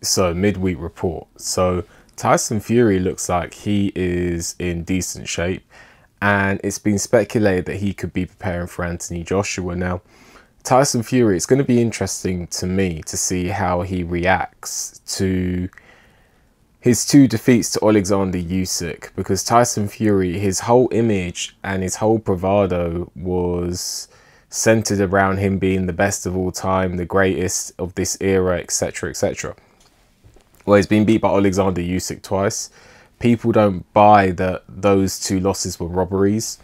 So, midweek report. So, Tyson Fury looks like he is in decent shape, and it's been speculated that he could be preparing for Anthony Joshua. Now, Tyson Fury, it's going to be interesting to me to see how he reacts to his two defeats to Alexander Usyk, because Tyson Fury, his whole image and his whole bravado was centered around him being the best of all time, the greatest of this era, etc., etc. Well, he's been beat by Alexander Usyk twice. People don't buy that those two losses were robberies.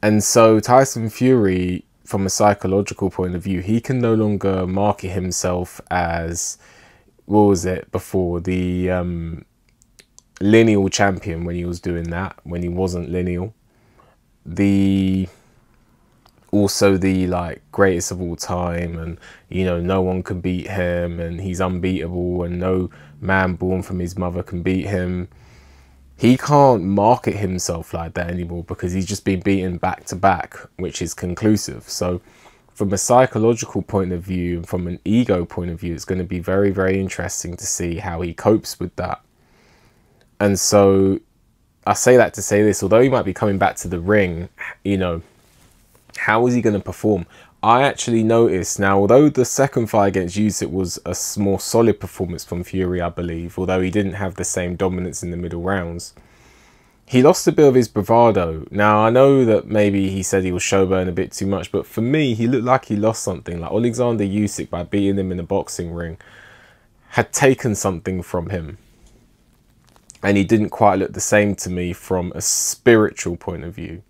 And so Tyson Fury, from a psychological point of view, he can no longer market himself as, what was it before, the lineal champion, when he was doing that, when he wasn't lineal. Also the like greatest of all time, and you know, no one can beat him, and he's unbeatable, and no man born from his mother can beat him. He can't market himself like that anymore, because he's just been beaten back to back, which is conclusive. So from a psychological point of view and from an ego point of view, it's going to be very, very interesting to see how he copes with that. And so I say that to say this, although he might be coming back to the ring, you know, how is he going to perform? I actually noticed now, although the second fight against Usyk was a more solid performance from Fury, I believe, although he didn't have the same dominance in the middle rounds, he lost a bit of his bravado. Now, I know that maybe he said he was showboating a bit too much, but for me, he looked like he lost something. Like Alexander Usyk, by beating him in a boxing ring, had taken something from him. And he didn't quite look the same to me from a spiritual point of view.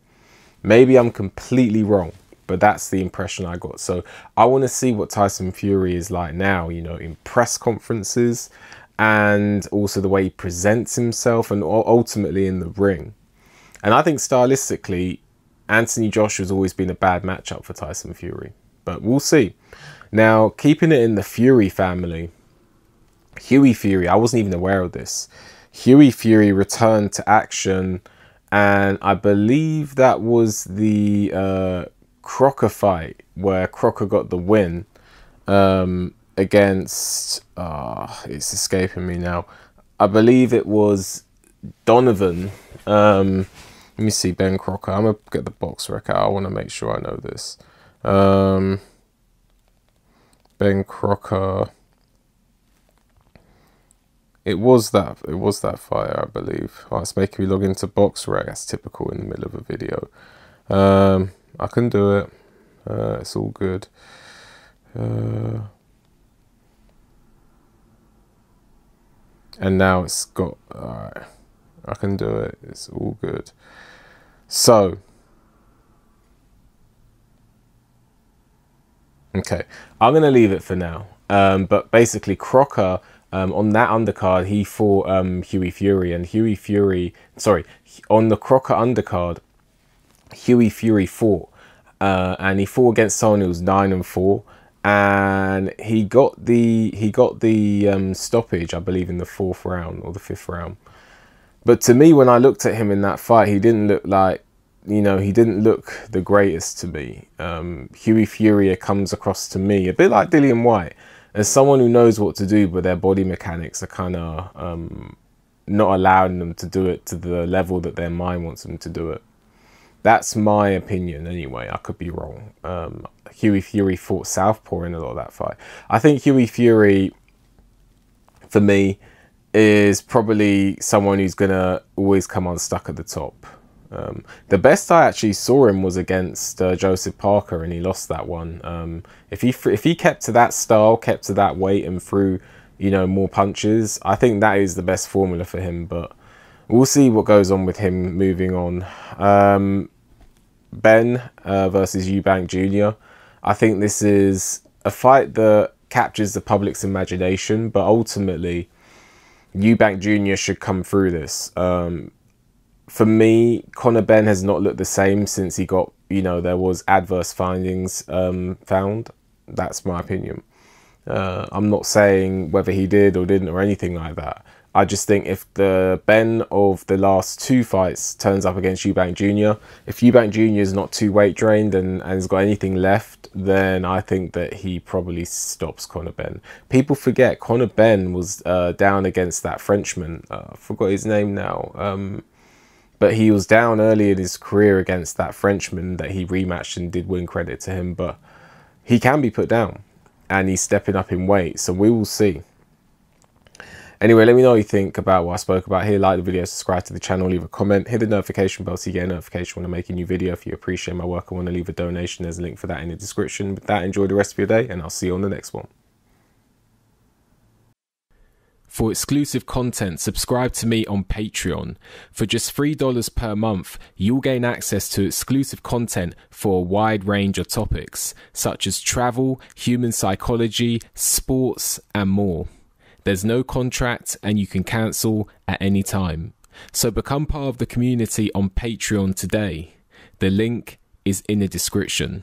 Maybe I'm completely wrong, but that's the impression I got. So I want to see what Tyson Fury is like now, you know, in press conferences, and also the way he presents himself, and ultimately in the ring. And I think stylistically, Anthony Joshua's always been a bad matchup for Tyson Fury, but we'll see. Now, keeping it in the Fury family, Hughie Fury, I wasn't even aware of this. Hughie Fury returned to action, and I believe that was the Crocker fight where Crocker got the win against, it's escaping me now. I believe it was Donovan. Let me see, Ben Crocker. I'm going to get the box rec out. I want to make sure I know this. Ben Crocker. It was that fire, I believe. Oh, it's making me log into box rec. That's typical in the middle of a video. I can do it. It's all good. And now it's got, alright, I can do it. It's all good. So, okay, I'm going to leave it for now. But basically, Crocker, on that undercard, he fought Hughie Fury, and Hughie Fury, sorry, on the Crocker undercard, Hughie Fury fought, and he fought against someone who was 9-4, and he got the stoppage, I believe, in the 4th round or the 5th round. But to me, when I looked at him in that fight, he didn't look like, you know, he didn't look the greatest to me. Hughie Fury comes across to me a bit like Dillian Whyte, as someone who knows what to do, but their body mechanics are kind of not allowing them to do it to the level that their mind wants them to do it. That's my opinion anyway. I could be wrong. Hughie Fury fought southpaw in a lot of that fight. I think Hughie Fury, for me, is probably someone who's going to always come unstuck at the top. The best I actually saw him was against Joseph Parker, and he lost that one. If he kept to that style, kept to that weight, and threw, you know, more punches, I think that is the best formula for him. But we'll see what goes on with him moving on. Ben versus Eubank Jr. I think this is a fight that captures the public's imagination, but ultimately Eubank Jr. should come through this. For me, Conor Benn has not looked the same since he got, you know, there was adverse findings found. That's my opinion. I'm not saying whether he did or didn't or anything like that. I just think if the Ben of the last 2 fights turns up against Eubank Jr., if Eubank Jr. is not too weight drained and has got anything left, then I think that he probably stops Conor Benn. People forget Conor Benn was down against that Frenchman. I forgot his name now. But he was down early in his career against that Frenchman that he rematched and did win, credit to him. But he can be put down and he's stepping up in weight. So we will see. Anyway, let me know what you think about what I spoke about here. Like the video, subscribe to the channel, leave a comment, hit the notification bell so you get a notification when I make a new video. If you appreciate my work and want to leave a donation, there's a link for that in the description. With that, enjoy the rest of your day and I'll see you on the next one. For exclusive content, subscribe to me on Patreon. For just $3 per month, you'll gain access to exclusive content for a wide range of topics, such as travel, human psychology, sports, and more. There's no contract and you can cancel at any time. So become part of the community on Patreon today. The link is in the description.